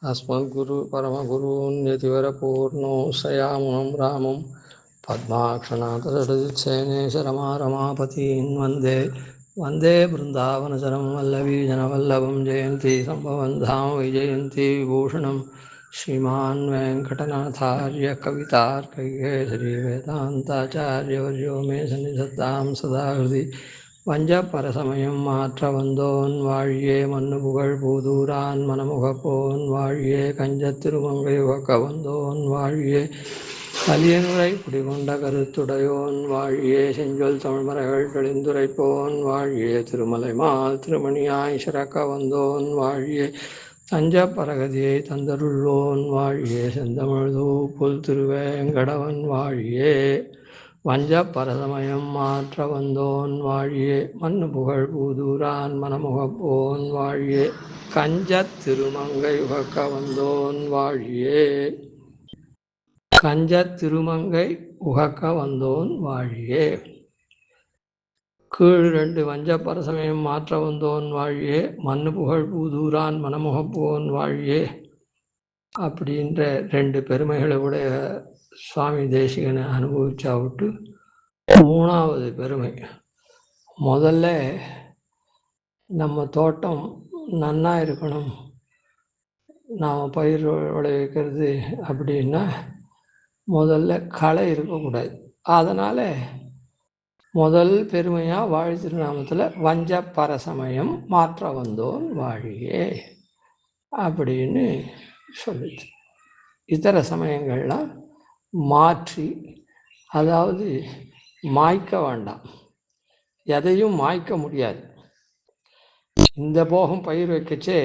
अस्मद्गुरु परमगुरून् यतिवरपूर्णो सयामुनं रामं पद्माक्षनाथसरमारमापतीन् वन्दे वन्दे बृन्दावनचरं वल्लवीजनवल्लभं जयन्ती सम्भवं धाम वैजयन्ती विभूषणं श्रीमान् वेङ्कटनाथार्य कवितार्कैकेसरी वेदान्ताचार्यवर्यो मे सन्निधत्तां सदा हृदि வஞ்சப்பரசமயம் மாற்ற வந்தோன் வாழியே மண்ணு புகழ் பூதூரான் மனமுகப்போன் வாழியே கஞ்சத் திருமங்கை உகக்க வந்தோன் வாழியே கலியனுரை குடிகொண்ட கருத்துடையோன் வாழியே செஞ்சொல் தமிழ்மறைகள் தெளிந்துரைப்போன் வாழியே திருமலைமால் திருமணியாய் சிறக்க வந்தோன் வாழியே தஞ்ச பரகதியை தந்தருள்ளோன் வாழியே செந்தமிழ்தூ புல் திருவேங்கடவன் வாழியே வஞ்ச பரசமயம் மாற்ற வந்தோன் வாழியே மண்ணு புகழ் பூதூரான் மனமுகப்போன் வாழியே கஞ்சத் திருமங்கை உகக்க வந்தோன் வாழியே கஞ்சத் திருமங்கை உகக்க வந்தோன் வாழியே கீழ் 2 வஞ்ச பரசமயம் மாற்ற வந்தோன் வாழியே மண்ணு புகழ் பூதூரான் மனமுகப்போன் வாழியே அப்படின்ற 2 பெருமைகளை உடைய சுவாமி தேசிகனை அனுபவிச்சா விட்டு 3வது பெருமை. முதல்ல நம்ம தோட்டம் நன்னா இருக்கணும், நாம் பயிர் விளைவிக்கிறது அப்படின்னா முதல்ல களை இருக்கக்கூடாது. அதனால் முதல் பெருமையாக வாழி திருநாமத்தில் வஞ்ச பரசமயம் மாற்ற வந்தோன் வாழியே அப்படின்னு சொல்லுது. இதர சமயங்கள்லாம் மாற்றி, அதாவது மாய்க்க வேண்டாம், எதையும் மாய்க்க முடியாது. இந்த போகம் பயிர் வைக்கச்சே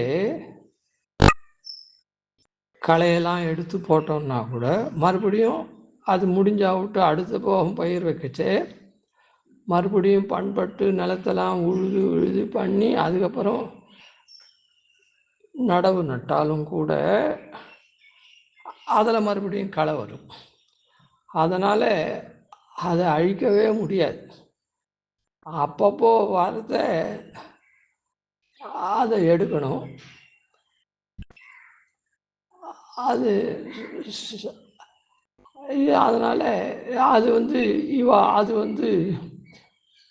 களையெல்லாம் எடுத்து போட்டோம்னா கூட மறுபடியும் அது முடிஞ்சாவிட்டு அடுத்த போகம் பயிர் வைக்கச்சே மறுபடியும் பண்பட்டு நிலத்தெல்லாம் உழுது பண்ணி அதுக்கப்புறம் நடவு நட்டாலும் கூட அதில் மறுபடியும் களை வரும். அதனால் அதை அழிக்கவே முடியாது. அப்பப்போ வரத அதை எடுக்கணும். அது அதனால் அது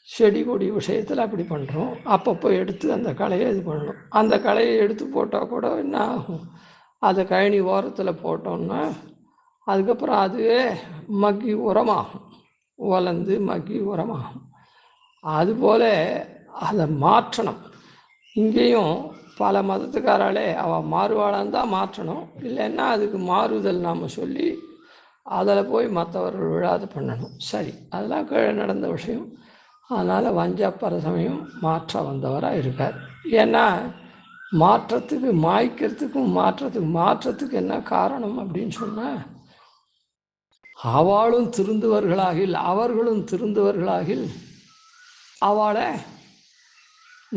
செடி கொடி விஷயத்தில் அப்படி பண்ணுறோம். அப்பப்போ எடுத்து அந்த களையை இது பண்ணணும். அந்த களையை எடுத்து போட்டால் கூட என்ன ஆகும், அதை கழனி ஓரத்தில் போட்டோம்னா அதுக்கப்புறம் அதுவே மக்கி உரமாகும், வளர்ந்து மக்கி உரமாகும். அதுபோல் அதை மாற்றணும். இங்கேயும் பல மதத்துக்காராலே அவள் மாறுவாளான்னு தான் மாற்றணும், இல்லைன்னா அதுக்கு மாறுதல் நாம் சொல்லி அதில் போய் மற்றவர்கள் விழாது பண்ணணும். சரி, அதெல்லாம் கீழே நடந்த விஷயம். அதனால் வஞ்ச பரசமயம் மாற்ற வந்தவராக இருக்கார். ஏன்னா மாற்றத்துக்கு மாய்க்கிறதுக்கும் மாற்றத்துக்கு என்ன காரணம் அப்படின்னு சொன்னால், அவளும் திருந்துவர்களாகில் அவர்களும் திருந்துவர்களாகில் அவளை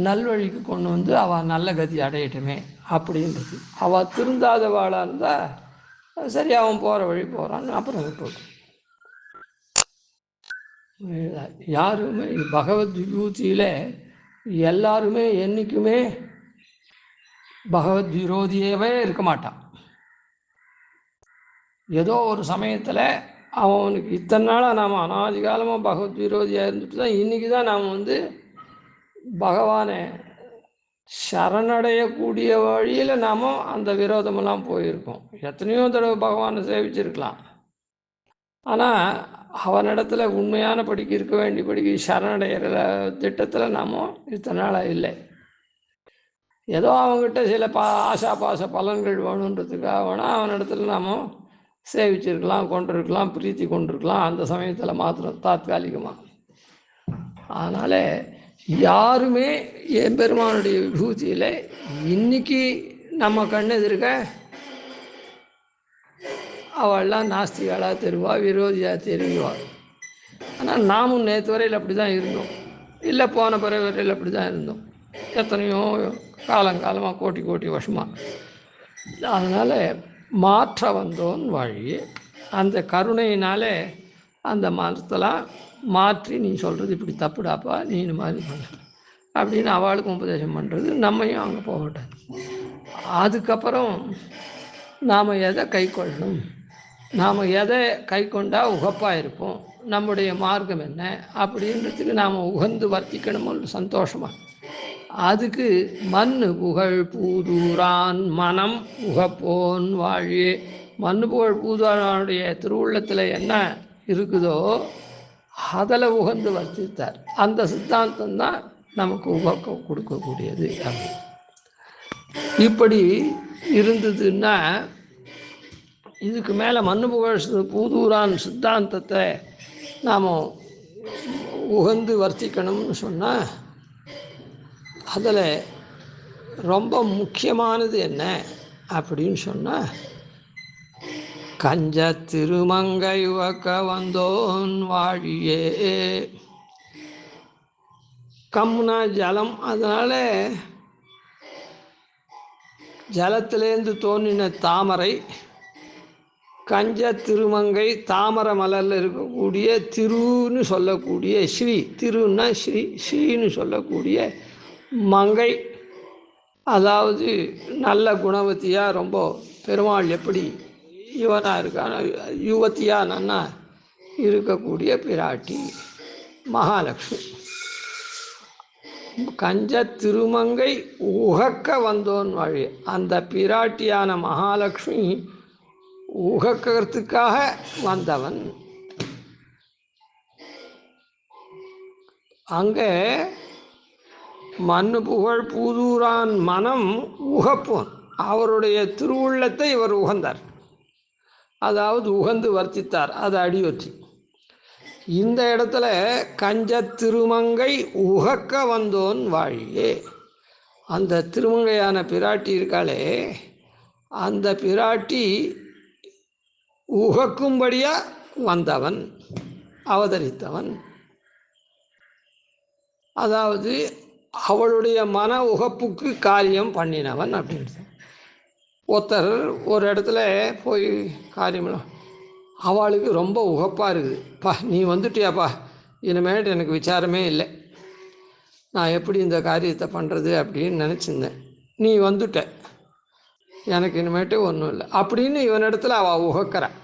நல்வழிக்கு கொண்டு வந்து அவள் நல்ல கதி அடையட்டுமே அப்படின்றது. அவள் திருந்தாதவாளாக இருந்தால் சரி, அவன் போகிற வழி போகிறான்னு அப்புறம் விட்டுவிடும். யாருமே பகவத் விபூதியில் எல்லாருமே என்றைக்குமே பகவத் விரோதியவே இருக்க மாட்டான். ஏதோ ஒரு சமயத்தில் அவனுக்கு இத்தனை நாளாக நாம் அனாதி காலமாக பகவத் விரோதியாக இருந்துட்டு தான் இன்றைக்கி தான் நாம் பகவானை சரணடையக்கூடிய வழியில் நாம் அந்த விரோதமெல்லாம் போயிருக்கோம். எத்தனையோ தடவை பகவானை சேவிச்சிருக்கலாம், ஆனால் அவனிடத்துல உண்மையான படிக்க இருக்க வேண்டிய படிக்க சரணடைகிற திட்டத்தில் நாம் இத்தனை நாளாக இல்லை. ஏதோ அவங்ககிட்ட சில ஆசா பாச பலன்கள் வேணுன்றதுக்காக வேணால் அவனிடத்துல நாம் சேவிச்சிருக்கலாம், கொண்டிருக்கலாம், பிரீத்தி கொண்டிருக்கலாம், அந்த சமயத்தில் மாத்திரம் தாத்காலிகமாக. அதனால் யாருமே எம்பெருமானுடைய விபூதியில் இன்னைக்கு நம்ம கண்ணெதிர்க்க அவள்லாம் நாஸ்திகளாக தெரிவா, விரோதியாக தெரிவாள். ஆனால் நாமும் நேற்று வரையில் அப்படி தான் இருந்தோம், இல்லை போன பிறகு வரையில் அப்படி தான் இருந்தோம், எத்தனையோ காலங்காலமாக கோட்டி வருஷமாக. அதனால் மாற்ற வந்தோன் வாழியே அந்த கருணையினாலே அந்த மரத்தெல்லாம் மாற்றி, நீ சொல்கிறது இப்படி தப்புடாப்பா, நீ இந்த மாதிரி பண்ண அப்படின்னு அவளுக்கும் உபதேசம் பண்ணுறது, நம்மையும் அங்கே போகட்டாது. அதுக்கப்புறம் நாம் எதை கை கொள்ளணும், நாம் எதை கை கொண்டால் உகப்பாக இருப்போம், நம்முடைய மார்க்கம் என்ன அப்படின்றதுக்கு நாம் உகந்து வர்த்திக்கணும் சந்தோஷமாக. அதுக்கு மண் புகழ் பூதூரான் மனம் உகப்போன் வாழியே. மண் புகழ் பூதூரானுடைய திருவுள்ளத்தில் என்ன இருக்குதோ அதில் உகந்து வர்த்தித்தார். அந்த சித்தாந்தம் தான் நமக்கு உகக்க கொடுக்கக்கூடியது. இப்படி இருந்ததுன்னா இதுக்கு மேலே மண் புகழ் பூதூரான் சித்தாந்தத்தை நாம் உகந்து வர்த்திக்கணும்னு சொன்னால் அதில் ரொம்ப முக்கியமானது என்ன அப்படின்னு சொன்னால், கஞ்ச திருமங்கை உவக்க வந்தோன் வாழியே. கம்னா ஜலம், அதனால் ஜலத்திலேருந்து தோன்றின தாமரை. கஞ்ச திருமங்கை, தாமரை மலரில் இருக்கக்கூடிய திருன்னு சொல்லக்கூடிய ஸ்ரீ, திருன்னா ஸ்ரீ, ஸ்ரீன்னு சொல்லக்கூடிய மங்கை, அதாவது நல்ல குணவத்தியாக ரொம்ப பெருமாள் எப்படி யுவனாக இருக்கான யுவத்தியாக நன்னா இருக்கக்கூடிய பிராட்டி மகாலட்சுமி. கஞ்ச திருமங்கை உகக்க வந்தோன் வழி, அந்த பிராட்டியான மகாலட்சுமி உகக்கிறதுக்காக வந்தவன். அங்கே மண் புகழ் பூதூரான் மனம் உகப்போன், அவருடைய திருவுள்ளத்தை இவர் உகந்தார், அதாவது உகந்து வர்த்தித்தார். அது அடியொற்றி. இந்த இடத்துல கஞ்ச திருமங்கை உகக்க வந்தோன் வாழியே, அந்த திருமங்கையான பிராட்டி இருக்காளே, அந்த பிராட்டி உகக்கும்படியாக வந்தவன், அவதரித்தவன். அதாவது அவளுடைய மன உகப்புக்கு காரியம் பண்ணினவன் அப்படின்னு. ஒருத்தர் ஒரு இடத்துல போய் காரியம் அவளுக்கு ரொம்ப உகப்பாக இருக்குது, பா நீ வந்துட்டியாப்பா, இனிமேட்டு எனக்கு விசாரமே இல்லை, நான் எப்படி இந்த காரியத்தை பண்ணுறது அப்படின்னு நினச்சிருந்தேன், நீ வந்துட்ட, எனக்கு இனிமேட்டு ஒன்றும் இல்லை அப்படின்னு இவனிடத்துல அவள் உகக்கிறான்.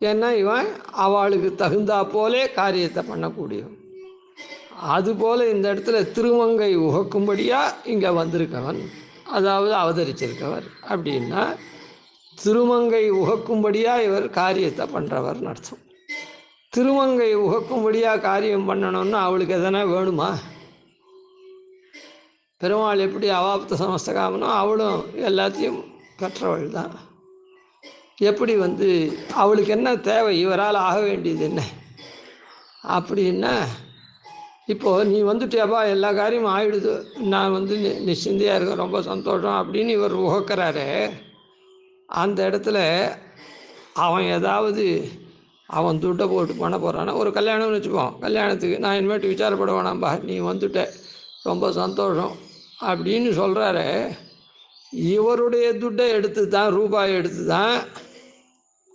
ஏன்னா இவன் அவளுக்கு தகுந்தா போலே காரியத்தை பண்ணக்கூடியவன். அதுபோல் இந்த இடத்துல திருமங்கை உகக்கும்படியாக இங்கே வந்திருக்கவன், அதாவது அவதரிச்சிருக்கவர். அப்படின்னா திருமங்கை உகக்கும்படியாக இவர் காரியத்தை பண்ணுறவர்னு அர்த்தம். திருமங்கை உகக்கும்படியாக காரியம் பண்ணணும்னா அவளுக்கு எதனா வேணுமா? பெருமாள் எப்படி அவாப்த சமஸ்தகாமனோ அவளும் எல்லாத்தையும் பெற்றவள் தான். எப்படி அவளுக்கு என்ன தேவை, இவரால் ஆக வேண்டியது என்ன அப்படின்னா, இப்போது நீ வந்துட்டியாப்பா, எல்லா காரியமும் ஆகிடுது, நான் நிச்சயந்தையாக இருக்கேன், ரொம்ப சந்தோஷம் அப்படின்னு இவர் உகக்கிறாரு. அந்த இடத்துல அவன் ஏதாவது அவன் துட்டை போட்டு பண்ண போகிறான்னா, ஒரு கல்யாணம்னு வச்சுப்போம், கல்யாணத்துக்கு நான் இனிமேட்டு விசாரப்பட வேணாம்பா, நீ வந்துட்ட, ரொம்ப சந்தோஷம் அப்படின்னு சொல்கிறாரு. இவருடைய துட்டை எடுத்து தான், ரூபாய் எடுத்து தான்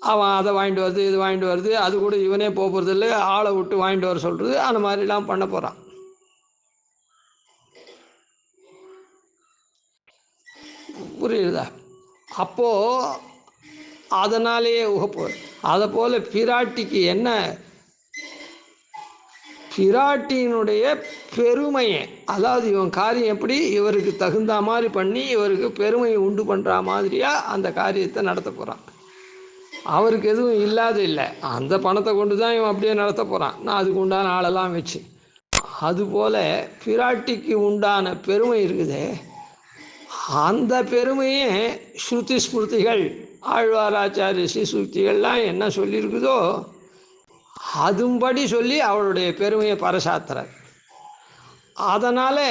அவன் அதை வாங்கிட்டு வருது, இது வாங்கிட்டு வருது, அது கூட இவனே போகிறது இல்லை, ஆளை விட்டு வாங்கிட்டு வர சொல்கிறது, அந்த மாதிரிலாம் பண்ண போகிறான். புரியுதா? அப்போது அதனாலேயே உகப்போர். அதை போல் பிராட்டிக்கு என்ன, பிராட்டியினுடைய பெருமையை, அதாவது இவன் காரியம் எப்படி இவருக்கு தகுந்த மாதிரி பண்ணி இவருக்கு பெருமையை உண்டு பண்ணுற மாதிரியாக அந்த காரியத்தை நடத்த போகிறான். அவருக்கு எதுவும் இல்லாத இல்லை, அந்த பணத்தை கொண்டு தான் இவன் அப்படியே நடத்த போகிறான், நான் அதுக்கு உண்டான ஆளெல்லாம் வச்சு. அதுபோல் பிராட்டிக்கு உண்டான பெருமை இருக்குது. அந்த பெருமையே ஸ்ருதி ஸ்மிருதிகள், ஆழ்வாராச்சாரிய ஸ்ரீசூக்திகள்லாம் என்ன சொல்லியிருக்குதோ அதும்படி சொல்லி அவளுடைய பெருமையை பறைசாத்துறார். அதனால்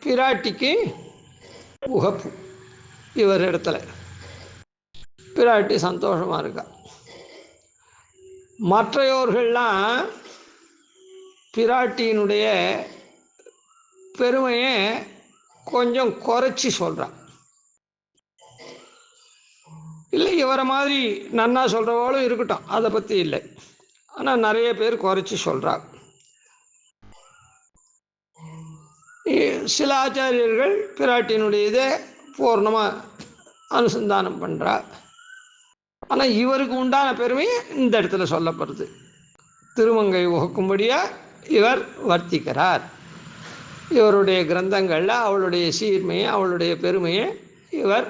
பிராட்டிக்கு உகப்பு. இவர் இடத்துல பிராட்டி சந்தோஷமாக இருக்கா. மற்றையோர்கள்லாம் பிராட்டியினுடைய பெருமையை கொஞ்சம் குறைச்சி சொல்கிறான். இல்லை இவரை மாதிரி நன்னா சொல்கிறவாளும் இருக்கட்டும், அதை பற்றி இல்லை, ஆனால் நிறைய பேர் குறைச்சி சொல்கிறார். சில ஆச்சாரியர்கள் பிராட்டியினுடைய இதை பூர்ணமாக அனுசந்தானம் பண்ணுறா. ஆனால் இவருக்கு உண்டான பெருமை இந்த இடத்துல சொல்லப்படுது. திருமங்கை உகக்கும்படியாக இவர் வர்த்திக்கிறார். இவருடைய கிரந்தங்களில் அவளுடைய சீர்மையை, அவளுடைய பெருமையை இவர்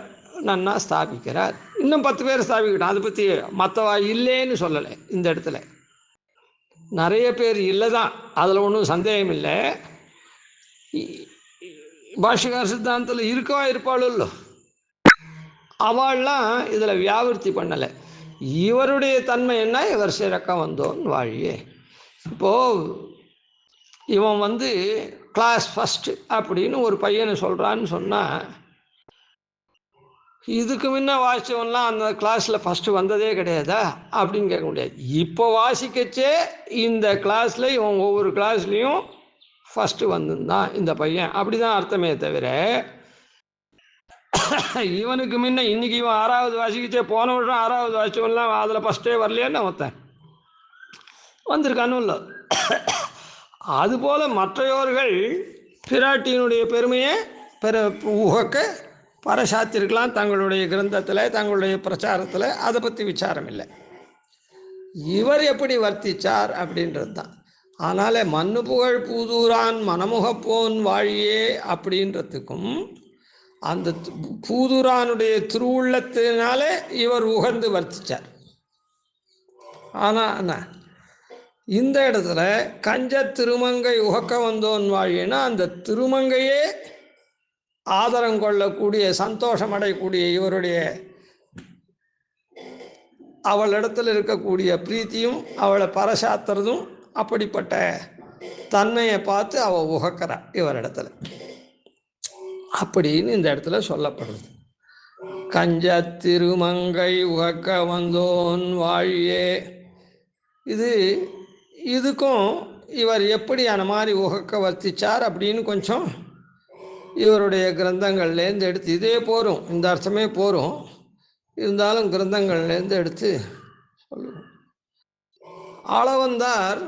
நன்னா ஸ்தாபிக்கிறார். இன்னும் 10 பேர் ஸ்தாபிக்கிட்டோம். அதை பற்றி மற்றவா இல்லைன்னு சொல்லலை. இந்த இடத்துல நிறைய பேர் இல்லை தான், அதில் ஒன்றும் சந்தேகம் இல்லை. பாஷ்யகார சித்தாந்தத்தில் இருக்கவா இருப்பாளோ, அவள்லாம் இதில் வியாவிருத்தி பண்ணலை. இவருடைய தன்மை என்ன, இவர் சிறக்க வந்தோன் வாழியே. இப்போது இவன் கிளாஸ் ஃபஸ்ட்டு அப்படின்னு ஒரு பையனை சொல்கிறான்னு சொன்னால், இதுக்கு முன்ன வாசித்தவன்லாம் அந்த கிளாஸில் ஃபஸ்ட்டு வந்ததே கிடையாதா அப்படின்னு கேட்க முடியாது. இப்போ வாசிக்கச்சே இந்த கிளாஸில் இவன் ஒவ்வொரு கிளாஸ்லேயும் ஃபஸ்ட்டு வந்துருந்தான் இந்த பையன், அப்படி தான் அர்த்தமே தவிர இவனுக்கு முன்ன இன்றைக்கி இவன் 6வது வாசிக்கச்சே போன வருஷம் 6வது வாசித்தவன்லாம் அதில் ஃபஸ்ட்டே வரலையான்னு ஒருத்தன் வந்திருக்கானு இல்லை. அதுபோல் மற்றையோர்கள் பிராட்டியினுடைய பெருமையை உகக்க பறைசாத்திருக்கலாம் தங்களுடைய கிரந்தத்தில், தங்களுடைய பிரச்சாரத்தில். அதை பற்றி விசாரம் இல்லை. இவர் எப்படி வர்த்திச்சார் அப்படின்றது தான். அதனால் மண்ணு புகழ் பூதூரான் மனமுகப்போன் வாழியே அப்படின்றதுக்கும் அந்த பூதூரானுடைய திருவுள்ளத்தினாலே இவர் உகந்து வர்த்திச்சார். ஆனால் இந்த இடத்துல கஞ்ச திருமங்கை உகக்க வந்தோன் வாழினா அந்த திருமங்கையே ஆதரம் கொள்ளக்கூடிய, சந்தோஷம் அடையக்கூடிய இவருடைய அவளிடத்தில் இருக்கக்கூடிய பிரீத்தியும் அவளை பறைசாத்துறதும் அப்படிப்பட்ட தன்மையை பார்த்து அவள் உகக்கிறா இவரிடத்துல அப்படின்னு இந்த இடத்துல சொல்லப்படுது. கஞ்ச திருமங்கை உகக்க வந்தோன் வாழியே. இதுக்கும் இவர் எப்படி அந்த மாதிரி உகக்க வர்த்திச்சார் அப்படின்னு கொஞ்சம் இவருடைய கிரந்தங்கள்லேருந்து எடுத்து, இதே போரும், இந்த அர்த்தமே போரும், இருந்தாலும் கிரந்தங்கள்லேருந்து எடுத்து சொல்லுவோம். ஆளவந்தார்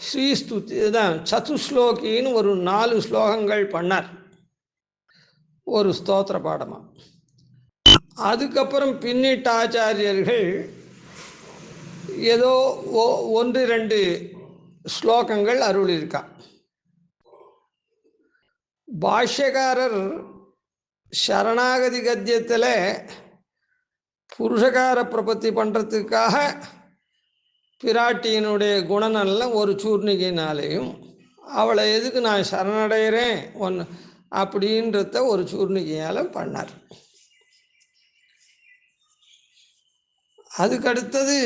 ஸ்ரீஸ்துதி தான் சதுஸ்லோகின்னு ஒரு 4 ஸ்லோகங்கள் பண்ணார் ஒரு ஸ்தோத்திர பாடமாக. அதுக்கப்புறம் பின்னிட்ட ஆச்சாரியர்கள் ஏதோ 1-2 ஸ்லோகங்கள் அருளியிருக்கா. பாஷ்யக்காரர் சரணாகதி கத்தியத்தில் புருஷகார பிரபத்தி பண்ணுறதுக்காக பிராட்டியினுடைய குணநல்ல ஒரு சூர்ணிகையினாலேயும் அவளை எதுக்கு நான் சரணடைகிறேன் ஒன்று அப்படின்றத ஒரு சூர்ணிகையால் பண்ணார். அதுக்கடுத்தது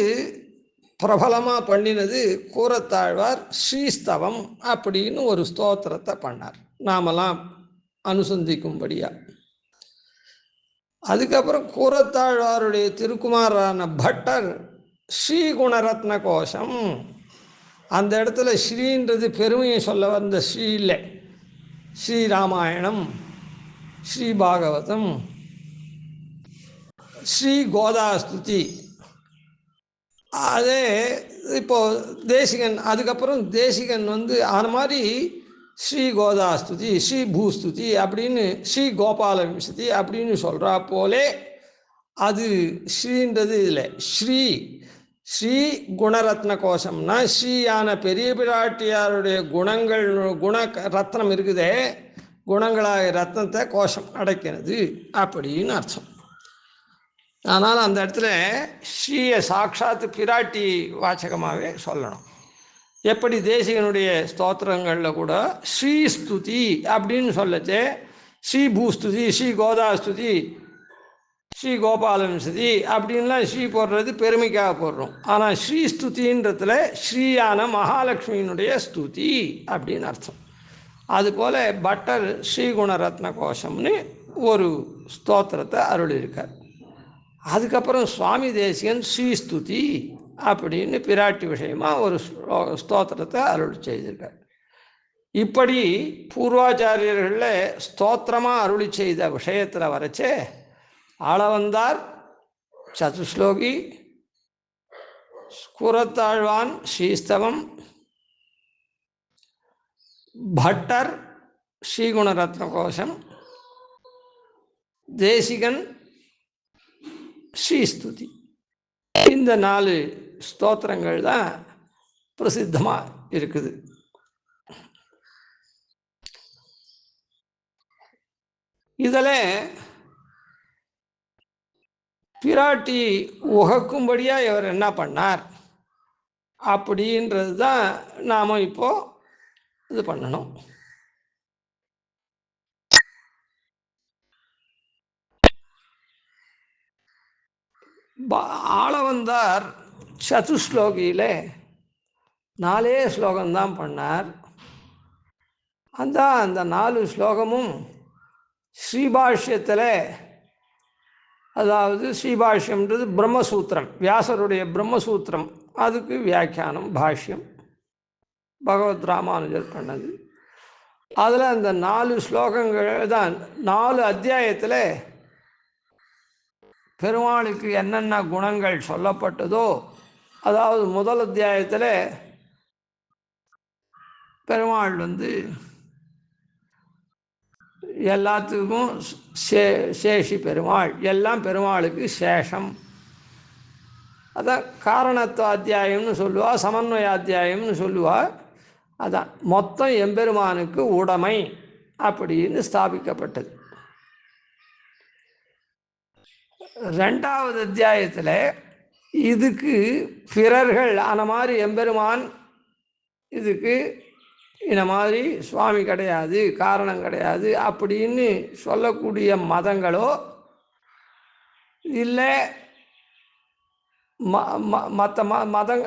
பிரபலமாக பண்ணினது கூரத்தாழ்வார் ஸ்ரீஸ்தவம் அப்படின்னு ஒரு ஸ்தோத்திரத்தை பண்ணார், நாமெல்லாம் அனுசந்திக்கும்படியா. அதுக்கப்புறம் கூரத்தாழ்வாருடைய திருக்குமாரான பட்டர் ஸ்ரீகுணரத்ன கோஷம், அந்த இடத்துல ஸ்ரீன்றது பெருமையை சொல்ல வந்த ஸ்ரீ இல்லை, ஸ்ரீராமாயணம், ஸ்ரீ பாகவதம், ஸ்ரீ கோதாஸ்துதி. அதே இப்போது தேசிகன், அதுக்கப்புறம் தேசிகன் அது மாதிரி ஸ்ரீ கோதாஸ்துதி, ஸ்ரீ பூஸ்துதி அப்படின்னு ஸ்ரீ கோபால விம்சதி அப்படின்னு சொல்கிறா போலே அது ஸ்ரீன்றது இல்லை. ஸ்ரீ குணரத்ன கோஷம்னா ஸ்ரீயான பெரிய பிராட்டியாருடைய குணங்கள், குண ரத்னம் இருக்குதே, குணங்களாக ரத்னத்தை கோஷம் அடைக்கிறது அப்படின்னு அர்த்தம். ஆனால் அந்த இடத்துல ஸ்ரீயை சாட்சாத்து பிராட்டி வாச்சகமாகவே சொல்லணும். எப்படி தேசிகனுடைய ஸ்தோத்திரங்களில் கூட ஸ்ரீஸ்துதி அப்படின்னு சொல்லச்சே ஸ்ரீ பூஸ்துதி, ஸ்ரீ கோதாஸ்துதி, ஸ்ரீ கோபாலம்சதி அப்படின்லாம் ஸ்ரீ போடுறது பெருமைக்காக போடுறோம். ஆனால் ஸ்ரீஸ்துதின்றதுல ஸ்ரீயான மகாலட்சுமியினுடைய ஸ்துதி அப்படின்னு அர்த்தம். அதுபோல் பட்டர் ஸ்ரீகுணரத்ன கோஷம்னு ஒரு ஸ்தோத்திரத்தை அருளியிருக்கார். அதுக்கப்புறம் சுவாமி தேசிகன் ஸ்ரீஸ்துதி அப்படின்னு பிராட்டி விஷயமாக ஒரு ஸ்தோத்திரத்தை அருள் செய்திருக்கார். இப்படி பூர்வாச்சாரியர்களில் ஸ்தோத்திரமாக அருளி செய்த விஷயத்தில் வரைச்சே ஆளவந்தார் சதுஸ்லோகி, கூரத்தாழ்வான் ஸ்ரீஸ்தவம், பட்டர் ஸ்ரீகுணரத்ன கோஷம், தேசிகன், ஸ்ரீஸ்துதி. இந்த 4 ஸ்தோத்திரங்கள் தான் பிரசித்தமாக இருக்குது. இதில் பிராட்டி உகக்கும்படியாக இவர் என்ன பண்ணார் அப்படின்றது தான் நாம் இப்போ இது பண்ணணும். ஆளவந்தார் சதுஸ்லோகியில் 4 ஸ்லோகம்தான் பண்ணார். அந்த 4 ஸ்லோகமும் ஸ்ரீபாஷ்யத்தில், அதாவது ஸ்ரீபாஷ்யம்ன்றது பிரம்மசூத்திரம், வியாசருடைய பிரம்மசூத்திரம், அதுக்கு வியாக்கியானம் பாஷ்யம் பகவத் ராமானுஜர் பண்ணது. அதில் அந்த 4 ஸ்லோகங்கள் தான் 4 அத்தியாயத்தில் பெருமாளுக்கு என்னென்ன குணங்கள் சொல்லப்பட்டதோ, அதாவது முதல் அத்தியாயத்தில் பெருமாள் எல்லாத்துக்கும் சேஷி பெருமாள், எல்லாம் பெருமாளுக்கு சேஷம். அதான் காரணத்துவ அத்தியாயம்னு சொல்லுவா, சமன்வயாத்தியாயம்னு சொல்லுவா. அதான் மொத்தம் எம்பெருமானுக்கு உடைமை அப்படின்னு ஸ்தாபிக்கப்பட்டது. 2வது அத்தியாயத்தில் இதுக்கு பிறர்கள் ஆன மாதிரி எம்பெருமான் இதுக்கு இந்த மாதிரி சுவாமி கிடையாது, காரணம் கிடையாது அப்படின்னு சொல்லக்கூடிய மதங்களோ இல்லை மற்ற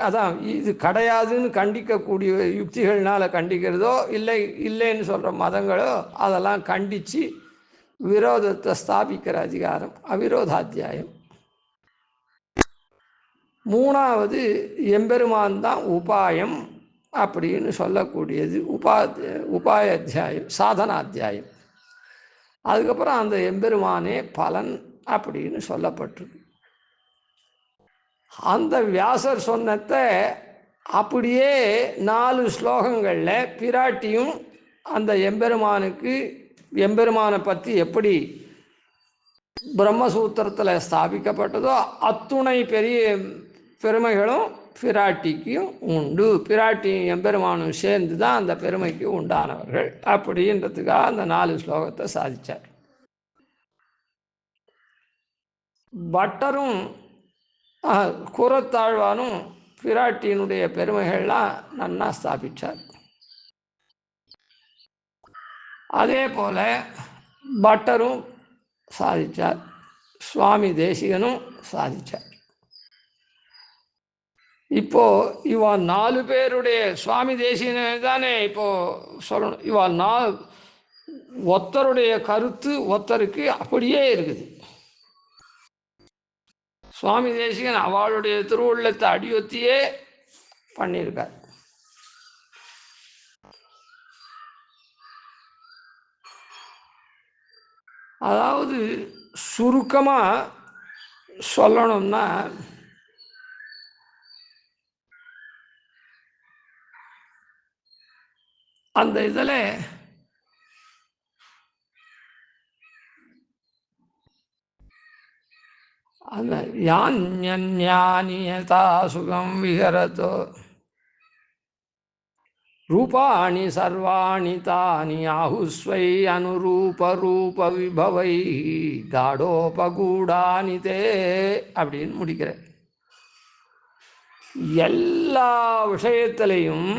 அதான் இது கிடையாதுன்னு கண்டிக்கக்கூடிய யுக்திகள்னால் கண்டிக்கிறதோ இல்லைன்னு சொல்கிற மதங்களோ அதெல்லாம் கண்டித்து விரோதத்தை ஸ்தாபிக்கிற அதிகாரம் அவிரோதாத்தியாயம். 3வது எம்பெருமான் தான் உபாயம் அப்படின்னு சொல்லக்கூடியது உபாய அத்தியாயம், சாதனாத்தியாயம். அதுக்கப்புறம் அந்த எம்பெருமானே பலன் அப்படின்னு சொல்லப்பட்டிருக்கு. அந்த வியாசர் சொன்னதை அப்படியே 4 ஸ்லோகங்களில் பிராட்டியும் அந்த எம்பெருமானை பற்றி எப்படி பிரம்மசூத்திரத்தில் ஸ்தாபிக்கப்பட்டதோ அத்துணை பெரிய பெருமைகளும் பிராட்டிக்கும் உண்டு. பிராட்டியும் எம்பெருமானும் சேர்ந்து தான் அந்த பெருமைக்கு உண்டானவர்கள் அப்படின்றதுக்காக அந்த 4 ஸ்லோகத்தை சாதித்தார். பட்டரும் கூறத்தாழ்வானும் பிராட்டியினுடைய பெருமைகள்லாம் நன்னா ஸ்தாபித்தார். அதே போல் பட்டரும் சாதித்தார், சுவாமி தேசிகனும் சாதித்தார். இப்போது இவா 4 பேருடைய சுவாமி தேசிகனை தானே இப்போது சொல்லணும். இவா ஒருத்தருடைய கருத்து ஒருத்தருக்கு அப்படியே இருக்குது. சுவாமி தேசிகன் அவளுடைய திருவுள்ளத்தை அடியொத்தியே பண்ணியிருக்கார். அதாவது சுருக்கமாக சொல்லணும்னா அந்த இதில் அந்த யான்யன்யானியதா சுகம் விஹரதோ ரூபாணி சர்வாணி தானி ஆஹுஸ்வை அனுரூபரூப விபவை காடோபகூடானி தே அப்படின்னு முடிக்கிறேன். எல்லா விஷயத்திலையும்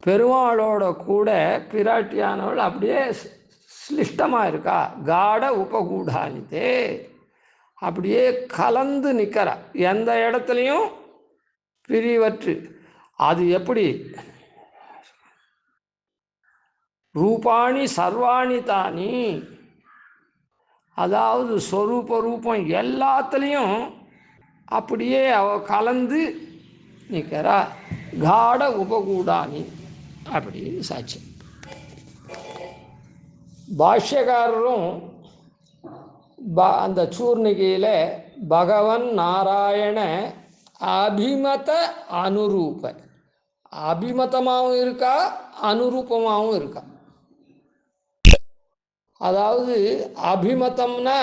பெருமாளோட கூட பிராட்டியானவள் அப்படியே ஸ்லிஷ்டமாக இருக்கா. காட உபகூடானிதே, அப்படியே கலந்து நிற்கிறா, எந்த இடத்துலையும் பிரிவற்று. அது எப்படி? ரூபாணி சர்வாணி தானி, அதாவது ஸ்வரூப ரூபம் எல்லாத்துலேயும் அப்படியே அவ கலந்து நிற்கிறா. காட உபகூடானி அப்படின்னு சாட்சி. பாஷ்யக்காரரும் அந்த சூர்ணிகையில் பகவன் நாராயண அபிமத அனுரூப, அபிமதமாகவும் இருக்கா அனுரூபமாகவும் இருக்கா. அதாவது அபிமதம்னா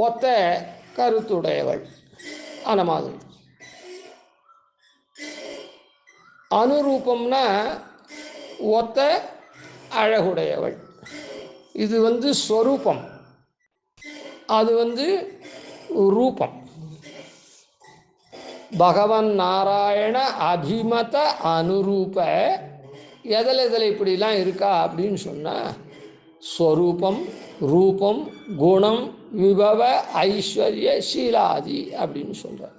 ஒத்த கருத்துடையவள் அந்த மாதிரி. அனுரூபம்னா ஒத்த அழகுடையவள். இது ஸ்வரூபம், அது ரூபம். பகவன் நாராயண அபிமத அனுரூப எதில் இப்படிலாம் இருக்கா அப்படின்னு சொன்னால் ஸ்வரூபம், ரூபம், குணம், விபவ, ஐஸ்வர்ய, சீலாதி அப்படின்னு சொல்கிறார்.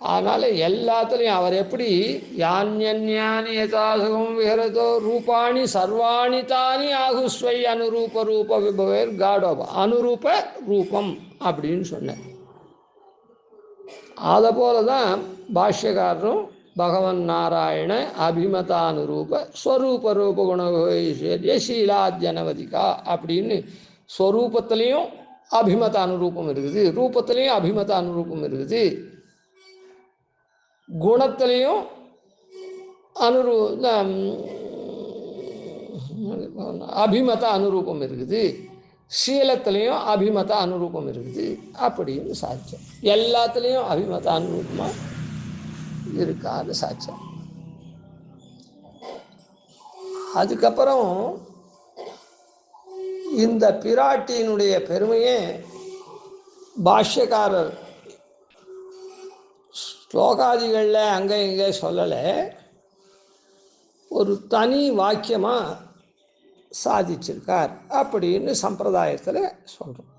அதனால் எல்லாத்துலேயும் அவர் எப்படி யான்யன்யானி யதாசகம் விஹரதோ ரூபாணி சர்வாணி தானி ஆகுஸ்வை அனுரூப ரூப விபவேர் காடோபா அனுரூப ரூபம் அப்படின்னு சொன்னார். அதை போல தான் பாஷ்யக்காரரும் பகவன் நாராயண அபிமதானுரூப ஸ்வரூப ரூப குண சீலாத்யனவதிகா அப்படின்னு ஸ்வரூபத்திலையும் அபிமத அனுரூபம் இருக்குது, ரூபத்திலையும் அபிமத அனுரூபம் இருக்குது, குணத்திலையும் அபிமத அனுரூபம் இருக்குது, சீலத்திலையும் அபிமத அனுரூபம் இருக்குது அப்படின்னு சாட்சியம். எல்லாத்துலேயும் அபிமத அனுரூபமாக இருக்காது சாட்சியம். அதுக்கப்புறம் இந்த பிராட்டியினுடைய பெருமையே பாஷ்யக்காரர் ஸ்லோகாதிகளில் அங்கே இங்கே சொல்லலை, ஒரு தனி வாக்கியமாக சாதிச்சிருக்கார் அப்படின்னு சம்பிரதாயத்தில் சொல்கிறோம்.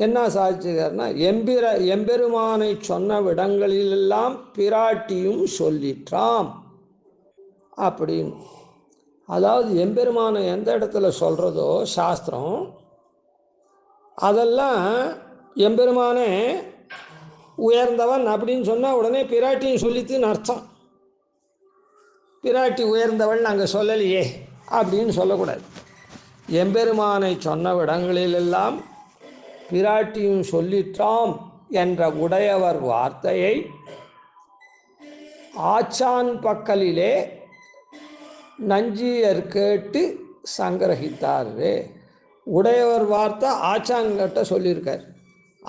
என்ன சாதிச்சிருக்காருன்னா, எம்பெருமானை சொன்ன விடங்களிலெல்லாம் பிராட்டியும் சொல்லிற்றாம் அப்படின்னு. அதாவது எம்பெருமானை எந்த இடத்துல சொல்கிறதோ சாஸ்திரம், அதெல்லாம் எம்பெருமானே உயர்ந்தவன் அப்படின்னு சொன்னால் உடனே பிராட்டியும் சொல்லித்துன்னு அர்த்தம். பிராட்டி உயர்ந்தவள் நாங்கள் சொல்லலையே அப்படின்னு சொல்லக்கூடாது. எம்பெருமானை சொன்ன இடங்களிலெல்லாம் பிராட்டியும் சொல்லிற்றாம் என்ற உடையவர் வார்த்தையை ஆச்சான் பக்கலிலே நஞ்சியர் கேட்டு சங்கிரகித்தாரு. உடையவர் வார்த்தை ஆச்சான்கிட்ட சொல்லியிருக்கார்.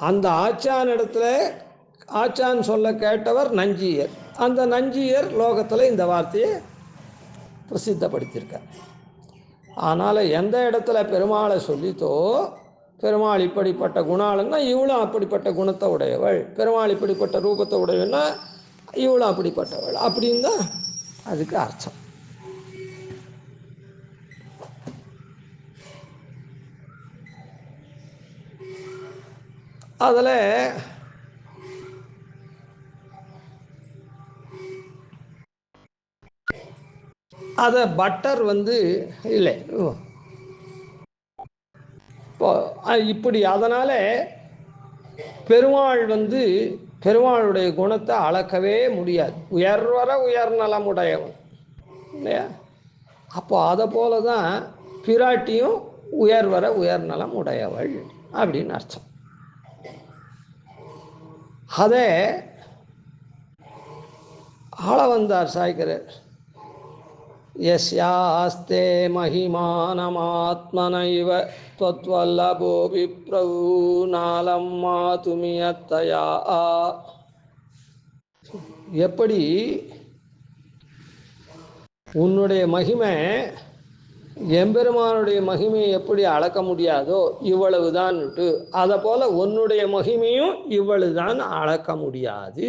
அந்த ஆச்சான் இடத்துல ஆச்சான் சொல்ல கேட்டவர் நஞ்சியர். அந்த நஞ்சியர் லோகத்தில் இந்த வார்த்தையை பிரசித்தப்படுத்தியிருக்கார். ஆனால் எந்த இடத்துல பெருமாளை சொல்லித்தோ, பெருமாள் இப்படிப்பட்ட குணாளுன்னா இவளும் அப்படிப்பட்ட குணத்தை உடையவள், பெருமாள் இப்படிப்பட்ட ரூபத்தை உடையவன்னா இவளும் அப்படிப்பட்டவள் அப்படின்னு தான் அதுக்கு அர்த்தம். அதில் அதை பட்டர் இல்லை இப்போ இப்படி. அதனால் பெருமாள் பெருமாளுடைய குணத்தை அளக்கவே முடியாது. உயர்வர உயர்நலமுடையவன் இல்லையா? அப்போ அதை போல தான் பிராட்டியும் உயர்வர உயர்நலம் உடையவள் அப்படின்னு அர்த்தம். அதை ஆளவந்தார் சாய்க்கிறார். யஸ்யாஸ்தே மகிமானமாத்மனைவ த்வத்வல்லபோ விப்ரவு நாலம் மாதுமியத்தயா. எப்படி உன்னுடைய மகிமை எம்பெருமானுடைய மகிமையை எப்படி அளக்க முடியாதோ இவ்வளவுதான், அதை போல உன்னுடைய மகிமையும் இவ்வளவுதான் அளக்க முடியாது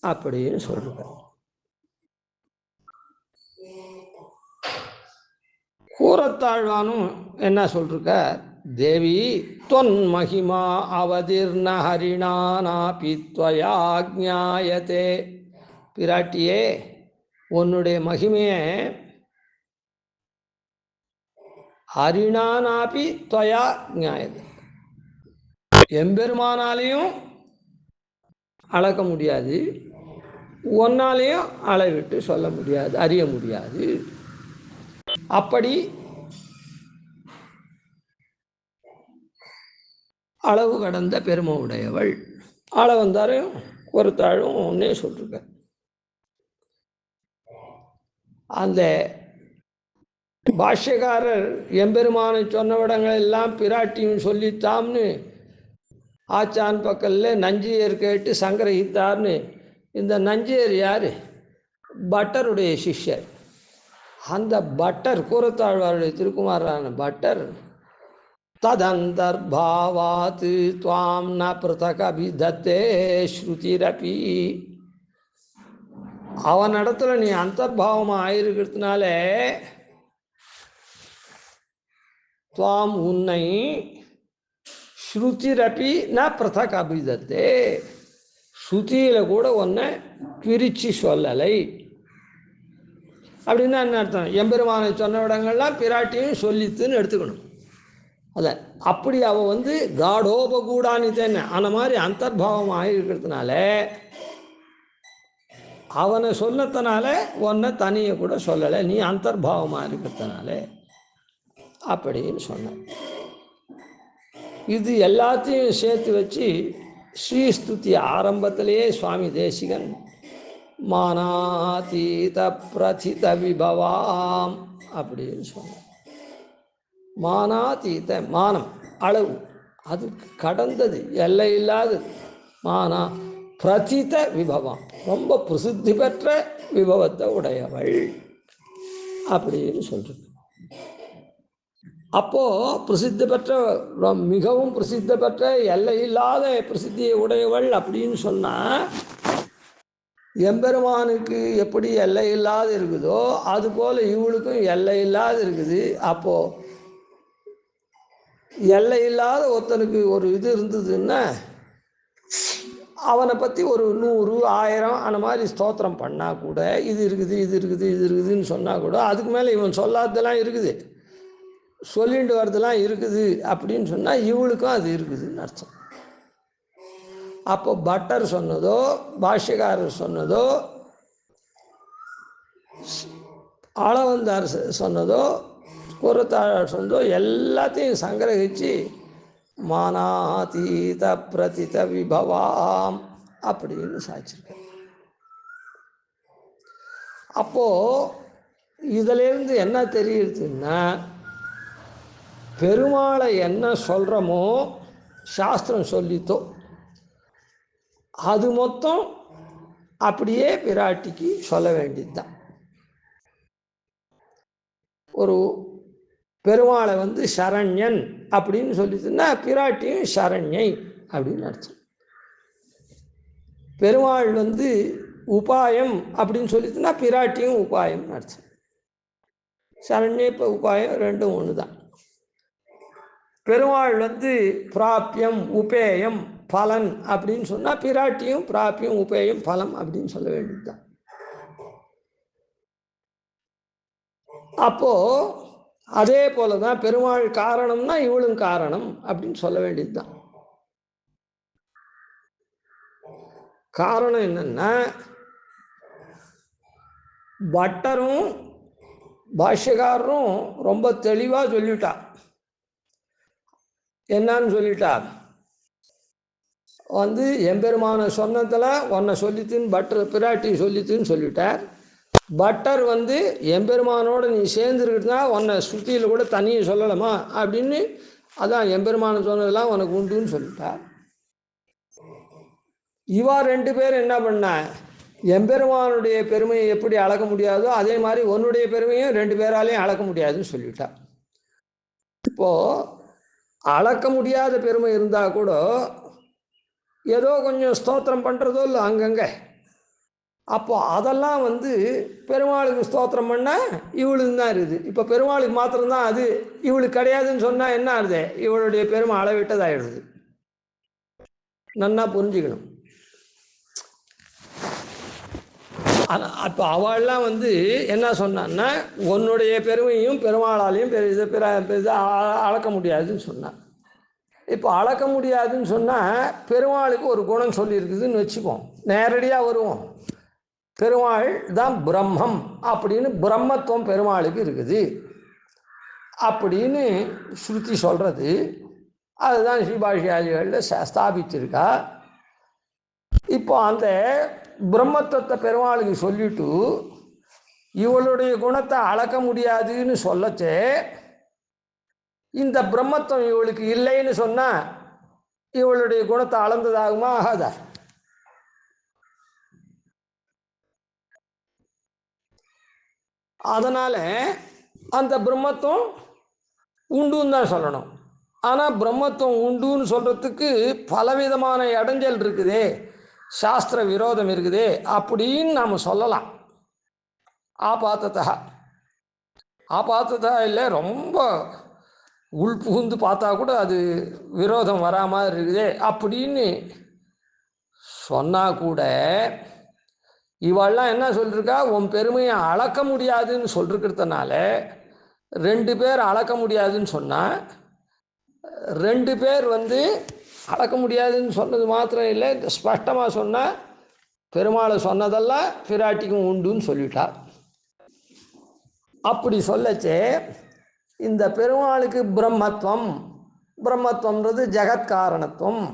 அப்படின்னு சொல்ற. கூறத்தாழ்வானும் என்ன சொல்லிருக்க, தேவி தொன் மகிமா அவதிர்ண ஹரிணானாபி த்வயா ஞாயதே. பிராட்டியே, உன்னுடைய மகிமையை ஹரிணானாபி த்வயா ஞாயதே, எம்பெருமானாலையும் அளக்க முடியாது, ஒன்னாலையும் அளவிட்டு சொல்ல முடியாது, அறிய முடியாது. அப்படி அளவு கடந்த பெருமை உடையவள். ஆள வந்தாரும் ஒரு தாழும் ஒன்னே சொல்லிருக்க. அந்த பாஷ்யக்காரர் எம்பெருமானை சொன்ன விடங்கள் எல்லாம் பிராட்டியும் சொல்லித்தாம்னு ஆச்சான் பக்கல்ல நஞ்சியர் கேட்டு சங்கிரகித்தார்னு. இந்த நஞ்சியர் யார்? பட்டருடைய சிஷ்யர். அந்த பட்டர் கூரத்தாழ்வாருடைய திருக்குமாரான பட்டர் ததந்தர்பாவாத் துவாம் ந பிருதக் அபிதத்தே ஸ்ருதிரபி, அவனிடத்துல நீ அந்தர்பாவமாக ஆயிருக்கிறதுனால துவாம் உன்னை ஸ்ருதிரபி ந பிருதக் அபிதத்தே, ஸ்ருதியில் கூட ஒன்றை பிரித்து சொல்லலை. அப்படின்னா என்ன அர்த்தம்? எம்பெருமானை சொன்ன இடங்கள்லாம் பிராட்டியும் சொல்லித்துன்னு எடுத்துக்கணும். அதான் அப்படி அவன் காடோபகூடானி தானே அந்த மாதிரி அந்தர்பாவம் ஆகிருக்கிறதுனால அவனை சொன்னதுனால ஒன்றை தனியை கூட சொல்லலை, நீ அந்தர்பாவமாக இருக்கிறதுனால அப்படின்னு சொன்ன. இது எல்லாத்தையும் சேர்த்து வச்சு ஸ்ரீஸ்துதி ஆரம்பத்திலேயே சுவாமி தேசிகன் மானாதீத பிரதித விபவாம் அப்படின்னு சொன்னார். மானாதீத, மானம் அளவு, அது கடந்தது, எல்லை இல்லாதது. மானா பிரதித விபவம், ரொம்ப பிரசித்தி பெற்ற விபவத்தை உடையவள் அப்படின்னு சொல்றது. அப்போது பிரசித்தி பெற்ற, மிகவும் பிரசித்தி பெற்ற, எல்லை இல்லாத பிரசித்தியை உடையவள் அப்படின்னு சொன்னால் எம்பெருமானுக்கு எப்படி எல்லை இல்லாது இருக்குதோ அதுபோல் இவளுக்கும் எல்லை இல்லாது இருக்குது. அப்போது எல்லை இல்லாத ஒருத்தனுக்கு ஒரு இது இருந்ததுன்னா அவனை பற்றி ஒரு 100 1000 அந்த மாதிரி ஸ்தோத்திரம் பண்ணால் கூட இது இருக்குது இது இருக்குது இது இருக்குதுன்னு சொன்னால் கூட அதுக்கு மேலே இவன் சொல்லாததெல்லாம் இருக்குது, சொல்லிட்டு வரதெல்லாம் இருக்குது அப்படின்னு சொன்னால் இவளுக்கும் அது இருக்குதுன்னு அர்த்தம். அப்போ பட்டர் சொன்னதோ பாஷ்யக்காரர் சொன்னதோ ஆளவந்தார் சொன்னதோ கூரத்தாழ்வார் சொன்னதோ எல்லாத்தையும் சங்கிரகிச்சு மானாதீத பிரதித விபவாம் அப்படின்னு சாய்ச்சிருக்க. அப்போது இதிலேருந்து என்ன தெரியுதுன்னா, பெருமாளை என்ன சொல்கிறோமோ சாஸ்திரம் சொல்லித்தோ அது மொத்தம் அப்படியே பிராட்டிக்கு சொல்ல வேண்டியது தான். ஒரு பெருமாளை சரண்யன் அப்படின்னு சொல்லிட்டுன்னா பிராட்டியும் சரண்யை அப்படின்னு அர்த்தம். பெருமாள் உபாயம் அப்படின்னு சொல்லிட்டுன்னா பிராட்டியும் உபாயம்னு அர்த்தம். சரண்யை இப்போ உபாயம் ரெண்டும் ஒன்று தான். பெருமாள் பிராப்பியம் உபேயம் பலன் அப்படின்னு சொன்னால் பிராட்டியும் பிராப்பியம் உபேயம் பலம் அப்படின்னு சொல்ல வேண்டியது தான். அப்போது அதே போல தான் பெருமாள் காரணம்னா இவளும் காரணம் அப்படின்னு சொல்ல வேண்டியது தான். காரணம் என்னன்னா, பட்டரும் பாஷ்யக்காரரும் ரொம்ப தெளிவாக சொல்லிட்டா. என்னன்னு சொல்லிட்டா, எம்பெருமான சொன்னதில் உன்னை சொல்லித்துன்னு பட்டர் பிராட்டி சொல்லித்துன்னு சொல்லிட்டார். பட்டர் எம்பெருமானோட நீ சேர்ந்துருக்கிட்டா உன்னை ஸ்ருதியில் கூட தனியை சொல்லலாமா அப்படின்னு, அதான் எம்பெருமான சொன்னதெல்லாம் உனக்கு உண்டுன்னு சொல்லிட்டார். இவா 2 பேர் என்ன பண்ண, எம்பெருமானுடைய பெருமையை எப்படி அளக்க முடியாதோ அதே மாதிரி உன்னுடைய பெருமையும் 2 பேராலையும் அளக்க முடியாதுன்னு சொல்லிட்டா. இப்போது அளக்க முடியாத பெருமை இருந்தால் கூட ஏதோ கொஞ்சம் ஸ்தோத்திரம் பண்ணுறதோ இல்லை அங்கங்கே. அப்போது அதெல்லாம் பெருமாளுக்கு ஸ்தோத்திரம் பண்ணால் இவளுக்கு தான் இருக்குது. இப்போ பெருமாளுக்கு மாத்திரம்தான் அது, இவளுக்கு கிடையாதுன்னு சொன்னால் என்ன ஆகுது, இவளுடைய பெருமை அளவிட்டதாகிடுது. நன்னா புரிஞ்சுக்கணும். அப்போ அவள்லாம் என்ன சொன்னான்னா, உன்னுடைய பெருமையும் பெருமாளாலையும் அளக்க முடியாதுன்னு சொன்னான். இப்போ அளக்க முடியாதுன்னு சொன்னால் பெருமாளுக்கு ஒரு குணம் சொல்லியிருக்குதுன்னு வச்சுப்போம், நேரடியாக வருவோம். பெருமாள் தான் பிரம்மம் அப்படின்னு, பிரம்மத்துவம் பெருமாளுக்கு இருக்குது அப்படின்னு ஸ்ருதி சொல்கிறது. அதுதான் ஸ்ரீபாஷ்யாதிகளில் ஸ்தாபிச்சிருக்கா. இப்போ அந்த பிரம்மத்துவத்தை பெருமாளுக்கு சொல்லிட்டு இவளுடைய குணத்தை அளக்க முடியாதுன்னு சொல்லச்சே இந்த பிரம்மத்துவம் இவளுக்கு இல்லைன்னு சொன்னா இவளுடைய குணத்தை அளந்ததாகுமா? ஆகாதா? அதனால அந்த பிரம்மத்துவம் உண்டுன்னு தான் சொல்லணும். ஆனால் பிரம்மத்துவம் உண்டுன்னு சொல்றதுக்கு பலவிதமான இடைஞ்சல் இருக்குதே, சாஸ்திர விரோதம் இருக்குதே அப்படின்னு நாம் சொல்லலாம். ஆபாத்ததா இல்லை, ரொம்ப உள் புகுந்து பார்த்தா கூட அது விரோதம் வரா மாதிரி இருக்குதே அப்படின்னு சொன்னால் கூட இவெல்லாம் என்ன சொல்லிருக்கா, உன் பெருமையை அளக்க முடியாதுன்னு சொல்லிருக்கிறதுனால 2 பேர் அளக்க முடியாதுன்னு சொன்னால் 2 பேர் அளக்க முடியாதுன்னு சொன்னது மாத்திரம் இல்லை, ஸ்பஷ்டமாக சொன்னால் பெருமாளை சொன்னதெல்லாம் பிராட்டிக்கும் உண்டுன்னு சொல்லிட்டா. அப்படி சொல்லச்சே இந்த பெருமாளுக்கு பிரம்மத்துவம்ன்றது ஜெகத்காரணத்துவம்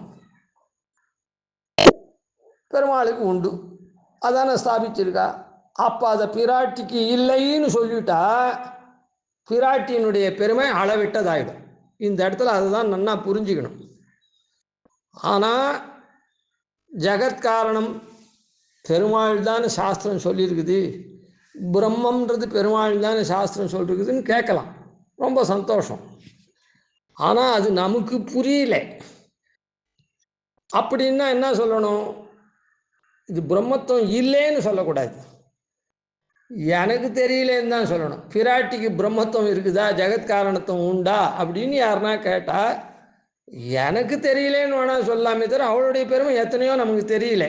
பெருமாளுக்கு உண்டு, அதான ஸ்தாபிச்சிருக்கா. அப்போ அதை பிராட்டிக்கு இல்லைன்னு சொல்லிட்டா பிராட்டியினுடைய பெருமை அளவிட்டதாயிடும். இந்த இடத்துல அதுதான் நன்னா புரிஞ்சுக்கணும். ஆனால் ஜெகத்காரணம் பெருமாள் தான் சாஸ்திரம் சொல்லியிருக்குது, பிரம்மன்றது பெருமாள் தான் சாஸ்திரம் சொல்லிருக்குதுன்னு கேட்கலாம், ரொம்ப சந்தோஷம். ஆனால் அது நமக்கு புரியல. அப்படின்னா என்ன சொல்லணும்? இது பிரம்மத்துவம் இல்லைன்னு சொல்லக்கூடாது, எனக்கு தெரியலேன்னு தான் சொல்லணும். பிராட்டிக்கு பிரம்மத்துவம் இருக்குதா, ஜெகத்காரணத்துவம் உண்டா அப்படின்னு யாருன்னா கேட்டால் எனக்கு தெரியலேன்னு வேணால் சொல்லாமே தவிர அவளுடைய பெருமை எத்தனையோ நமக்கு தெரியல.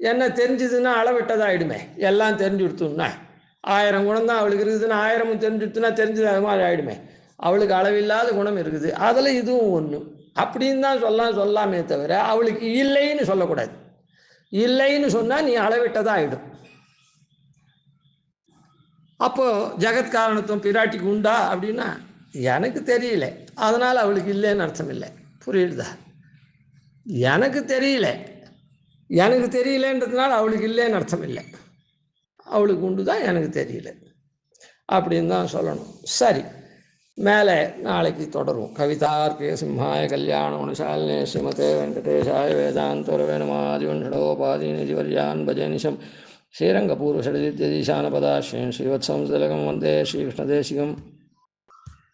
என்ன தெரிஞ்சுதுன்னா அளவிட்டதாகிடுமே, எல்லாம் தெரிஞ்சு கொடுத்தோம்னா 1000 குணம் தான் அவளுக்கு இருக்குதுன்னா 1000 தெரிஞ்சுடுத்துனா தெரிஞ்சது அது மாதிரி ஆகிடுமே. அவளுக்கு அளவில்லாத குணம் இருக்குது, அதில் இதுவும் ஒன்று அப்படின்னு தான் சொல்லாமே தவிர அவளுக்கு இல்லைன்னு சொல்லக்கூடாது. இல்லைன்னு சொன்னால் நீ அளவிட்டதாக ஆகிடும். அப்போது ஜெகத்காரணத்துவம் பிராட்டிக்கு உண்டா அப்படின்னா எனக்கு தெரியல, அதனால் அவளுக்கு இல்லைன்னு அர்த்தம் இல்லை. புரியுதா? எனக்கு தெரியலன்றதுனால அவளுக்கு இல்லைன்னு அர்த்தம் இல்லை, அவளுக்கு உண்டு தான், எனக்கு தெரியல அப்படின்னு தான் சொல்லணும். சரி, மேலே நாளைக்கு தொடரும். கவிதார்க்கிய சிம்ஹாய கல்யாண குணசாலினே ஸ்ரீமதே வெங்கடேஷாய வேதாந்தோரவேணமாதிவண்டோபாதீனிதிவர்யான் பஜனிஷம் ஸ்ரீரங்கபூர்வஷடித்யதீசானபதாஸ்ரீம் ஸ்ரீவத்சம்சலகம் வந்தே ஸ்ரீகிருஷ்ணதேசிகம்.